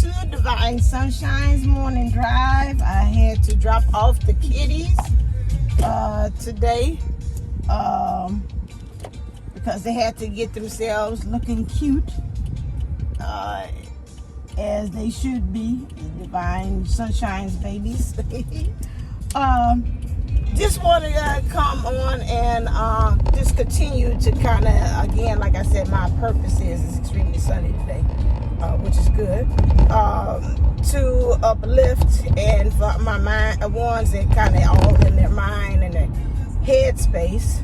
to Divine Sunshine's morning drive. I had to drop off the kitties today because they had to get themselves looking cute as they should be, Divine Sunshine's babies. Just want to come on and just continue to kind of, again, like I said, my purpose is it's extremely sunny today, which is good, to uplift and for my mind, ones that kind of all in their mind and their head space,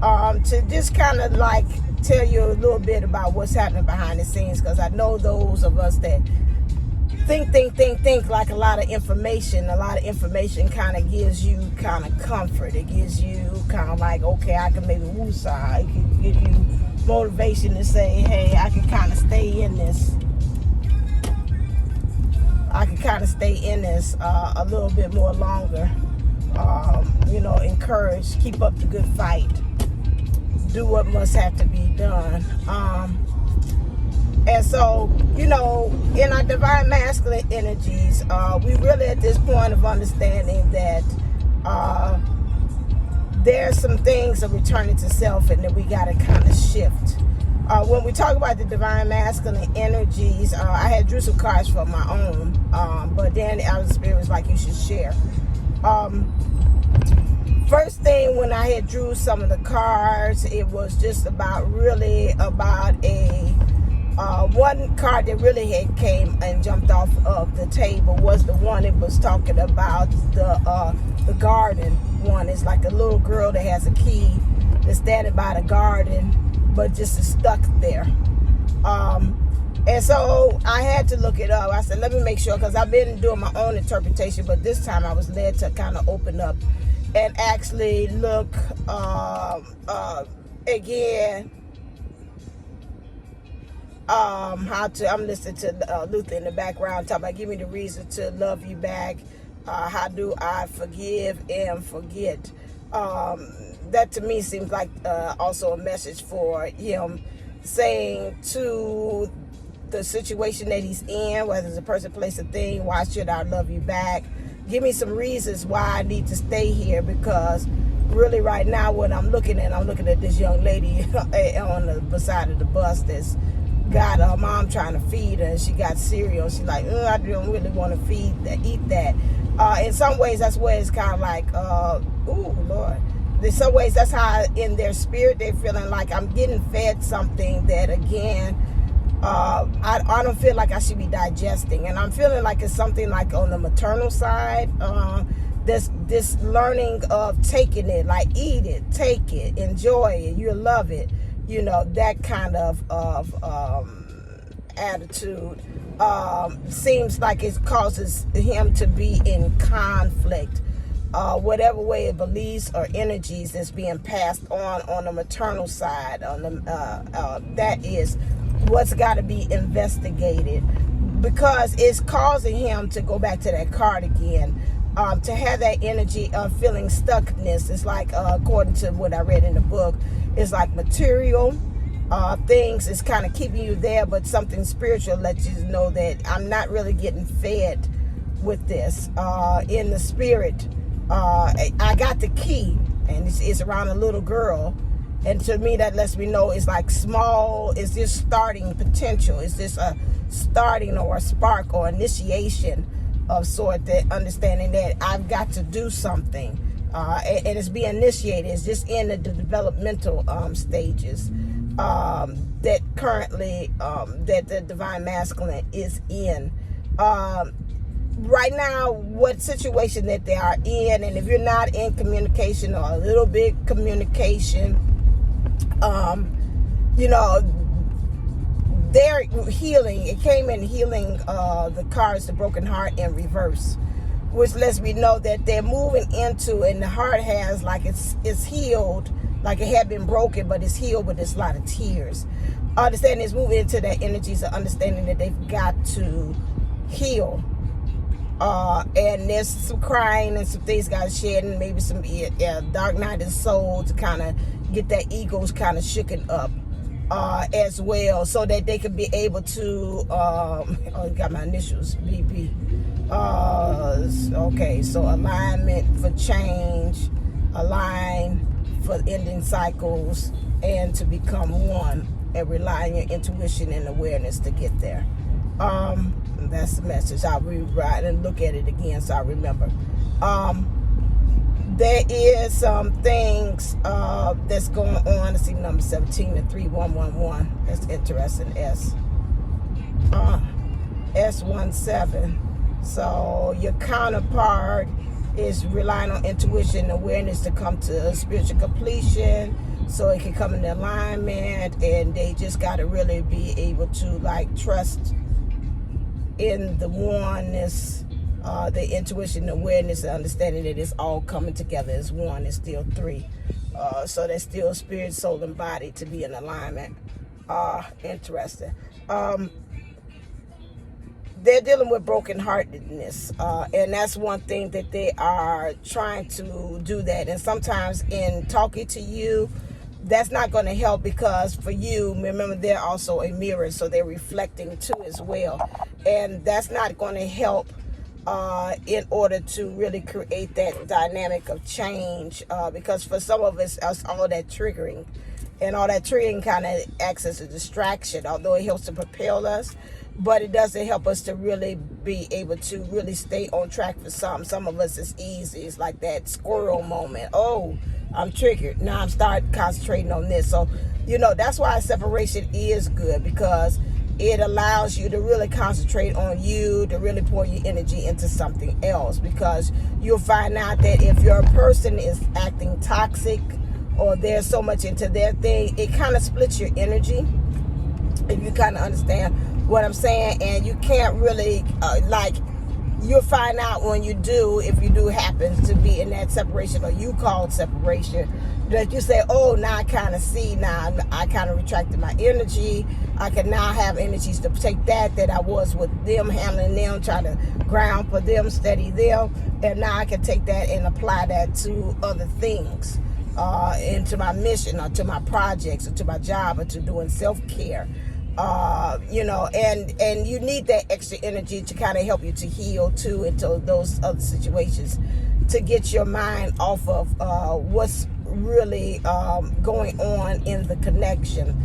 to just kind of like tell you a little bit about what's happening behind the scenes, because I know those of us that think like a lot of information kind of gives you kind of comfort. It gives you kind of like, okay, I can maybe woosah. It can give you motivation to say, hey, I can kind of stay in this. A little bit more longer. Encourage, keep up the good fight. Do what must have to be done. And so, in our divine masculine energies, we really at this point of understanding that there's some things of returning to self and that we got to kind of shift. When we talk about the divine masculine energies, I had drew some cards for my own, but then our spirit was like, you should share. First thing, when I had drew some of the cards, it was just about a one card that really had came and jumped off of the table was the one that was talking about the garden one. It's like a little girl that has a key that's standing by the garden, but just is stuck there. And so I had to look it up. I said, let me make sure, because I've been doing my own interpretation, but this time I was led to kind of open up and actually look again. I'm listening to Luther in the background talking about, give me the reason to love you back. How do I forgive and forget? That to me seems like also a message for him, saying to the situation that he's in, whether it's a person, place, a thing, why should I love you back? Give me some reasons why I need to stay here, because really right now what I'm looking at this young lady on the beside of the bus that's got her mom trying to feed her, and she got cereal. She's like, I don't really want to eat that. In some ways, that's where it's kind of like, ooh, Lord. In some ways, that's how in their spirit they're feeling like, I'm getting fed something that, again, I don't feel like I should be digesting. And I'm feeling like it's something like on the maternal side, this learning of taking it, like eat it, take it, enjoy it, you'll love it. That kind of attitude seems like it causes him to be in conflict. Whatever way of beliefs or energies that's being passed on the maternal side, that is what's got to be investigated, because it's causing him to go back to that card again. To have that energy of feeling stuckness. It's like, according to what I read in the book, it's like material things is kind of keeping you there, but something spiritual lets you know that I'm not really getting fed with this. In the spirit, I got the key, and it's around a little girl, and to me that lets me know it's like small, it's just starting potential, it's just a starting or a spark or initiation of sort, that understanding that I've got to do something, and it's being initiated. It's just in the developmental stages that currently that the divine masculine is in right now. What situation that they are in, and if you're not in communication or a little bit communication, they're healing. It came in healing the cards, the broken heart in reverse, which lets me know that they're moving into, and the heart has like it's healed, like it had been broken, but it's healed, but there's a lot of tears. Understanding is moving into that energies of understanding that they've got to heal. And there's some crying and some things got to shed, and maybe some dark night of the soul to kind of get that egos kind of shooken up. as well, so that they could be able to, oh, got my initials, BP. Okay, so alignment for change, align for ending cycles, and to become one, and rely on your intuition and awareness to get there. That's the message. I'll rewrite and look at it again so I remember. There is some things that's going on. Let's see, number 17 and 3111. That's interesting. S17. So your counterpart is relying on intuition and awareness to come to spiritual completion, so it can come in alignment, and they just got to really be able to like trust in the oneness, the intuition, awareness, and understanding that it's all coming together as one. It's still three. So there's still spirit, soul, and body to be in alignment. Interesting. They're dealing with brokenheartedness, and that's one thing that they are trying to do that. And sometimes in talking to you, that's not going to help, because for you, remember, they're also a mirror, so they're reflecting too as well. And that's not going to help in order to really create that dynamic of change, because for some of us, all that triggering, and all that triggering kind of acts as a distraction, although it helps to propel us, but it doesn't help us to really be able to really stay on track for some. Some of us, it's easy. It's like that squirrel moment. Oh, I'm triggered. Now I'm starting concentrating on this. So, that's why separation is good, because it allows you to really concentrate on you, to really pour your energy into something else, because you'll find out that if your person is acting toxic, or they're so much into their thing, it kind of splits your energy, if you kind of understand what I'm saying. And you can't really, you'll find out when you do, if you do happen to be in that separation, or you called separation, that you say, oh, now I kind of see, now I kind of retracted my energy. I can now have energies to take that I was with them, handling them, trying to ground for them, steady them, and now I can take that and apply that to other things, into my mission, or to my projects, or to my job, or to doing self-care. And you need that extra energy to kind of help you to heal too, into those other situations, to get your mind off of what's really going on in the connection.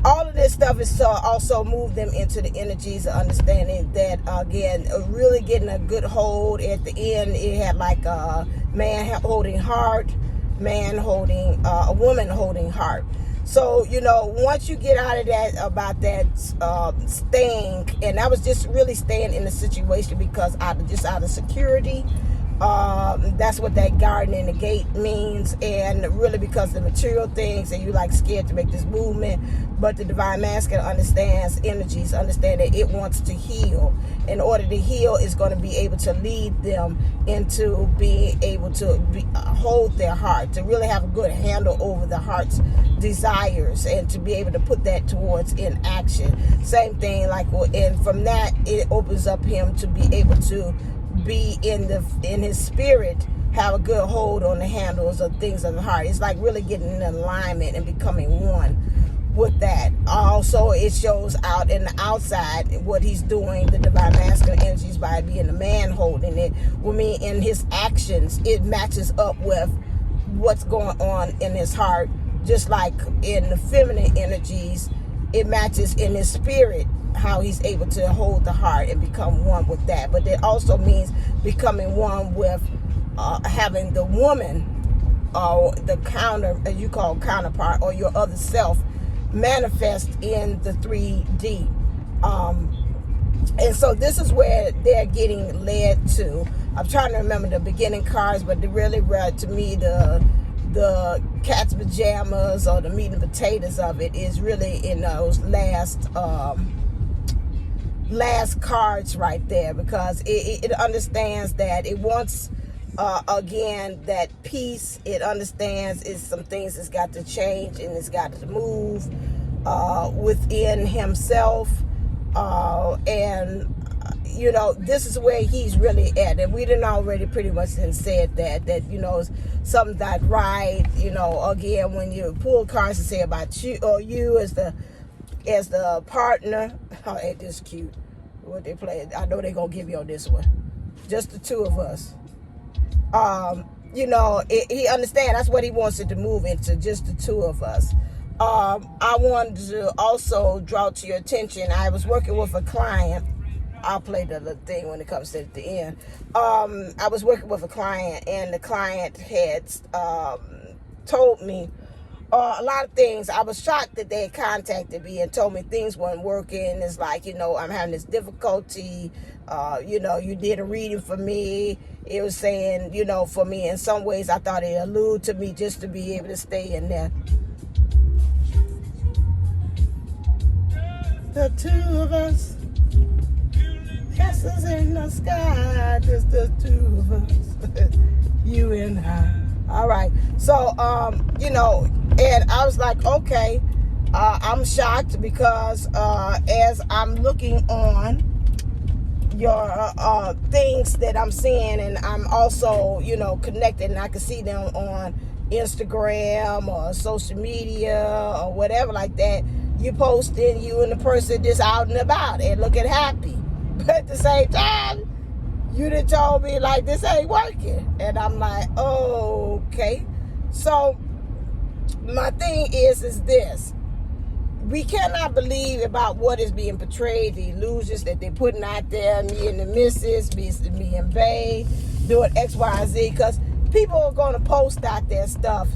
All of this stuff is to also move them into the energies of understanding that, again, really getting a good hold. At the end, it had like a man holding heart, man holding, a woman holding heart. So, once you get out of that, about that staying, and I was just really staying in the situation because out of security, that's what that garden in the gate means, and really because the material things, and you like scared to make this movement, but the divine masculine understands energies, understand that it wants to heal. In order to heal, it's going to be able to lead them into being able to hold their heart, to really have a good handle over the heart's desires, and to be able to put that towards in action. Same thing, and from that, it opens up him to be able to be in his spirit, have a good hold on the handles of things of the heart. It's like really getting in alignment and becoming one with that. Also, it shows out in the outside what he's doing, the divine masculine energies, by being the man holding it. In his actions, it matches up with what's going on in his heart. Just like in the feminine energies, it matches in his spirit, how he's able to hold the heart and become one with that. But it also means becoming one with having the woman, or the counter, as you call counterpart, or your other self, manifest in the 3D. And so this is where they're getting led to. I'm trying to remember the beginning cards, but they really read to me the cat's pajamas, or the meat and potatoes of it is really in those last cards right there, because it understands that it wants, again, that peace. It understands it's some things that's got to change, and it's got to move within himself, and you know, this is where he's really at. And we didn't already pretty much said that, you know, something's not right. You know, again, when you pull cards to say about you, or you as the partner. Oh, ain't this cute? What they play? I know they're going to give you on this one. Just the two of us. You know, he understands that's what he wants it to move into, just the two of us. I wanted to also draw to your attention, I was working with a client. I'll play the little thing when it comes to the end. I was working with a client, and the client had told me a lot of things. I was shocked that they had contacted me and told me things weren't working. It's like, you know, I'm having this difficulty. You know, you did a reading for me. It was saying, you know, for me, in some ways, I thought it alluded to me just to be able to stay in there. The two of us, castles in the sky, just the two of us, you and I. All right. So, you know, and I was like, okay, I'm shocked because as I'm looking on your things that I'm seeing, and I'm also, you know, connected, and I can see them on Instagram or social media or whatever like that. You posting you and the person just out and about and looking happy. But at the same time, you done told me like this ain't working. And I'm like, oh, okay. So my thing is this. We cannot believe about what is being portrayed, the illusions that they're putting out there, me and the missus, me and Bae, doing X, Y, and Z, because people are going to post out their stuff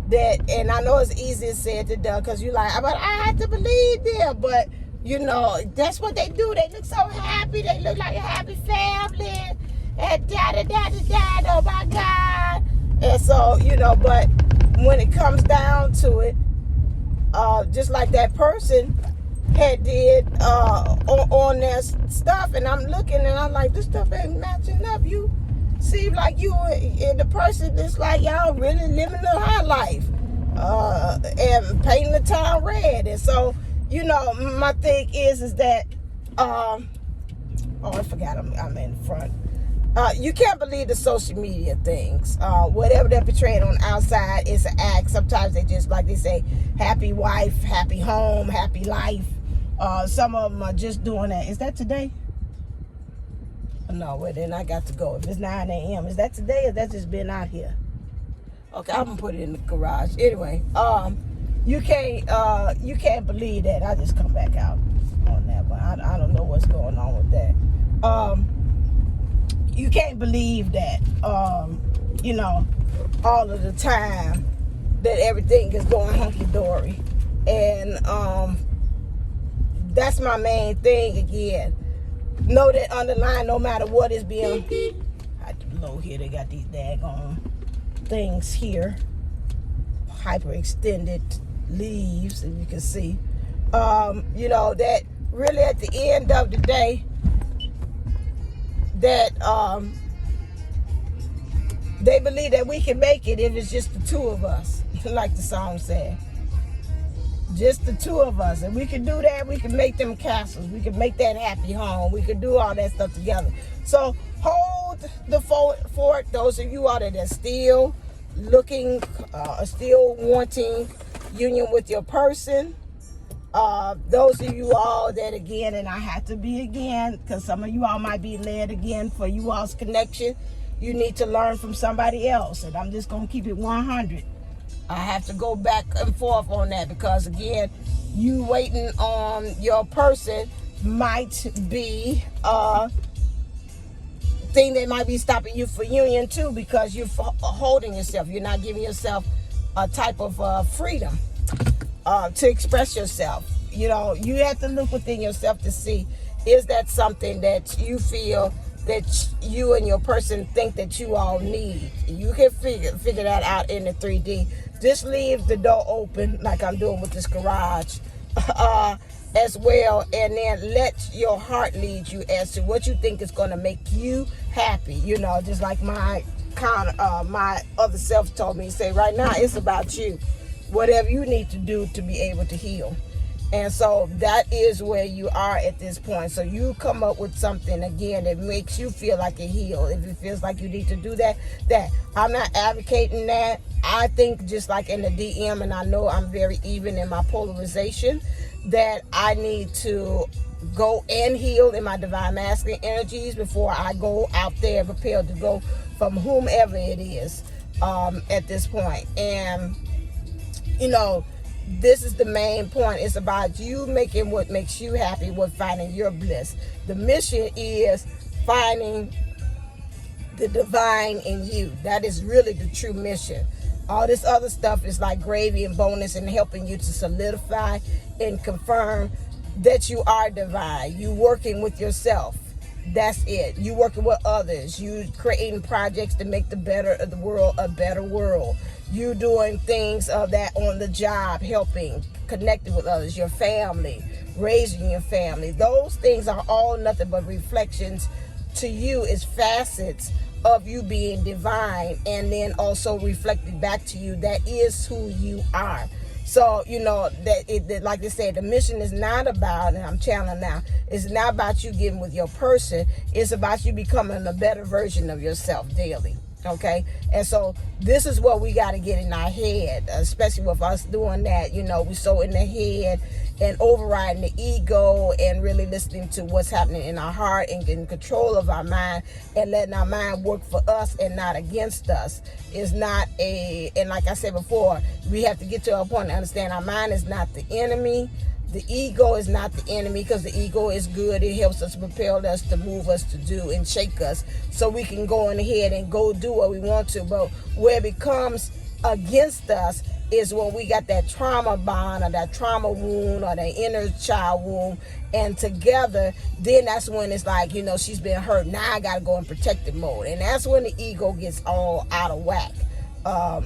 that, and I know it's easier said than done, because you're like, but I have to believe them, but, you know, that's what they do. They look so happy. They look like a happy family, and da-da-da-da-da, oh my God. And so, you know, but when it comes down to it, just like that person had did on their stuff, and I'm looking and I'm like, this stuff ain't matching up. You seem like you and the person is like y'all really living the high life and painting the town red. And so, you know, my thing is that oh, I forgot I'm in front. You can't believe the social media things. Whatever they're portraying on the outside is an act. Sometimes they just, like they say, happy wife, happy home, happy life. Some of them are just doing that. Is that today? No, well, then I got to go. If it's 9 a.m., is that today or that just been out here? Okay, I'm going to put it in the garage. Anyway, you can't believe that. I just come back out on that one. I don't know what's going on with that. You can't believe that, you know, all of the time that everything is going hunky-dory. And that's my main thing again. Know that underlying, no matter what is being, below here, they got these daggone things here. Hyperextended leaves, as you can see. You know, that really at the end of the day, that they believe that we can make it if it's just the two of us, like the song said. Just the two of us. And we can do that. We can make them castles. We can make that happy home. We can do all that stuff together. So hold the fort. Those of you out there that are still looking, still wanting union with your person. Those of you all that, again, and I have to be again, because some of you all might be led again for you all's connection. You need to learn from somebody else. And I'm just going to keep it 100. I have to go back and forth on that, because again, you waiting on your person might be a thing that might be stopping you for union too, because you're holding yourself. You're not giving yourself a type of freedom to express yourself. You know, you have to look within yourself to see, is that something that you feel that you and your person think that you all need? You can figure that out in the 3D. Just leave the door open, like I'm doing with this garage, as well, and then let your heart lead you as to what you think is going to make you happy. You know, just like my other self told me, say, right now it's about you. Whatever you need to do to be able to heal. And so that is where you are at this point. So you come up with something, again, that makes you feel like a heal. If it feels like you need to do that. I'm not advocating that. I think, just like in the DM, and I know I'm very even in my polarization, that I need to go and heal in my divine masculine energies before I go out there prepared to go from whomever it is at this point. And, you know, this is the main point. It's about you making what makes you happy, what finding your bliss. The mission is finding the divine in you. That is really the true mission. All this other stuff is like gravy and bonus and helping you to solidify and confirm that you are divine. You working with yourself. That's it. You working with others. You creating projects to make the better of the world a better world. You doing things of that on the job, helping, connecting with others, your family, raising your family. Those things are all nothing but reflections to you, is facets of you being divine, and then also reflected back to you. That is who you are. So, you know, that like I said, the mission is not about, and I'm channeling now, it's not about you getting with your person. It's about you becoming a better version of yourself daily. Okay, and so this is what we got to get in our head, especially with us doing that. You know, we so in the head and overriding the ego and really listening to what's happening in our heart and getting control of our mind and letting our mind work for us and not against us is not and like I said before, we have to get to a point to understand our mind is not the enemy. The ego is not the enemy, because the ego is good. It helps us, propel us to move us to do and shake us so we can go on ahead and go do what we want to. But where it becomes against us is when we got that trauma bond or that trauma wound or that inner child wound, and together, then that's when it's like, you know, she's been hurt. Now I got to go in protective mode. And that's when the ego gets all out of whack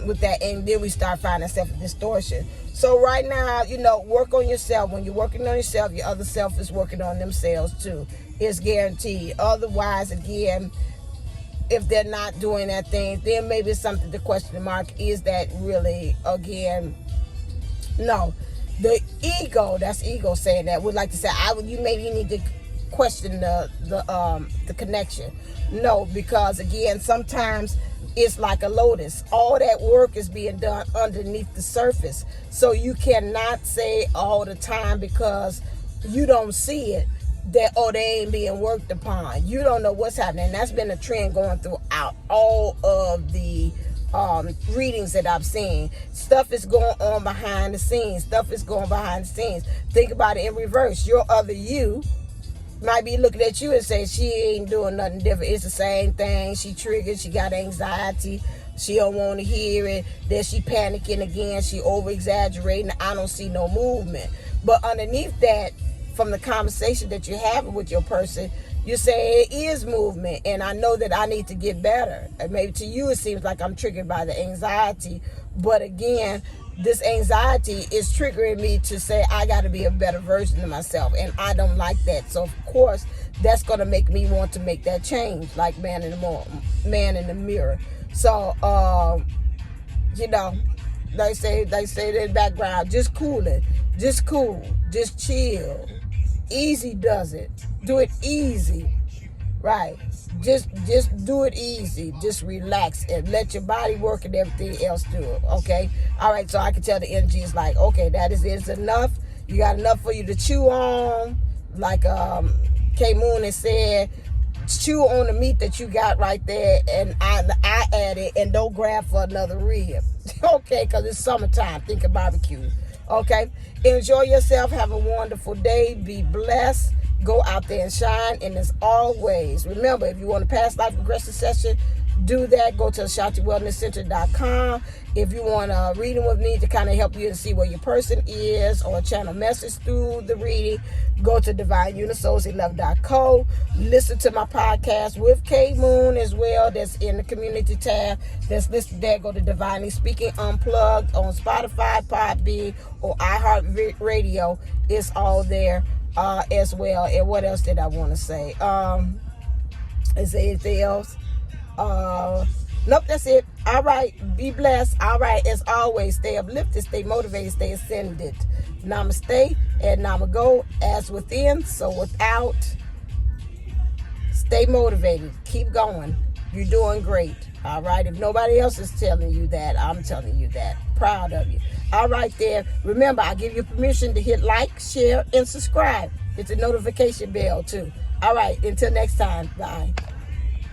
with that. And then we start finding self-distortion. So right now, you know, work on yourself. When you're working on yourself, your other self is working on themselves too. It's guaranteed. Otherwise, again, if they're not doing that thing, then maybe it's something to question the mark. Is that really, again, no. The ego, that's ego saying that, would like to say, you maybe need to question the connection. No, because again, sometimes it's like a lotus. All that work is being done underneath the surface. So you cannot say all the time, because you don't see it, that, oh, they ain't being worked upon. You don't know what's happening. And that's been a trend going throughout all of the readings that I've seen. Stuff is going on behind the scenes. Think about it in reverse. Your other you might be looking at you and say, she ain't doing nothing different. It's the same thing. She triggered. She got anxiety. She don't want to hear it. Then she panicking again. She over-exaggerating. I don't see no movement. But underneath that, from the conversation that you're having with your person, you say it is movement, and I know that I need to get better. And maybe to you it seems like I'm triggered by the anxiety. But again, this anxiety is triggering me to say I got to be a better version of myself, and I don't like that. So of course that's going to make me want to make that change, like man in the mirror. So you know, they say in the background, just cool, just chill. Easy does it. Do it easy, right? Just do it easy. Just relax and let your body work and everything else do it. Okay. All right. So I can tell the energy is like, okay, that is enough. You got enough for you to chew on. Like K Moon has said, chew on the meat that you got right there, and I add it, and don't grab for another rib. Okay, because it's summertime. Think of barbecue. Okay. Enjoy yourself. Have a wonderful day. Be blessed. Go out there and shine. And as always, remember, if you want a past life regression session, do that. Go to AshantiWellnessCenter.com. If you want a reading with me to kind of help you and see where your person is, or a channel message through the reading, go to DivineUnisouls11.co. Listen to my podcast with K Moon as well. That's in the community tab. That's listed there. Go to Divinely Speaking Unplugged on Spotify, Podbean, or iHeartRadio. It's all there as well. And what else did I want to say? Is there anything else? Nope, that's it. All right, be blessed. All right, as always, stay uplifted, stay motivated, stay ascended. Namaste. And I'm going to go as within, so without. Stay motivated. Keep going. You're doing great. All right. If nobody else is telling you that, I'm telling you that. Proud of you. All right there. Remember, I give you permission to hit like, share, and subscribe. Hit the notification bell too. All right. Until next time. Bye.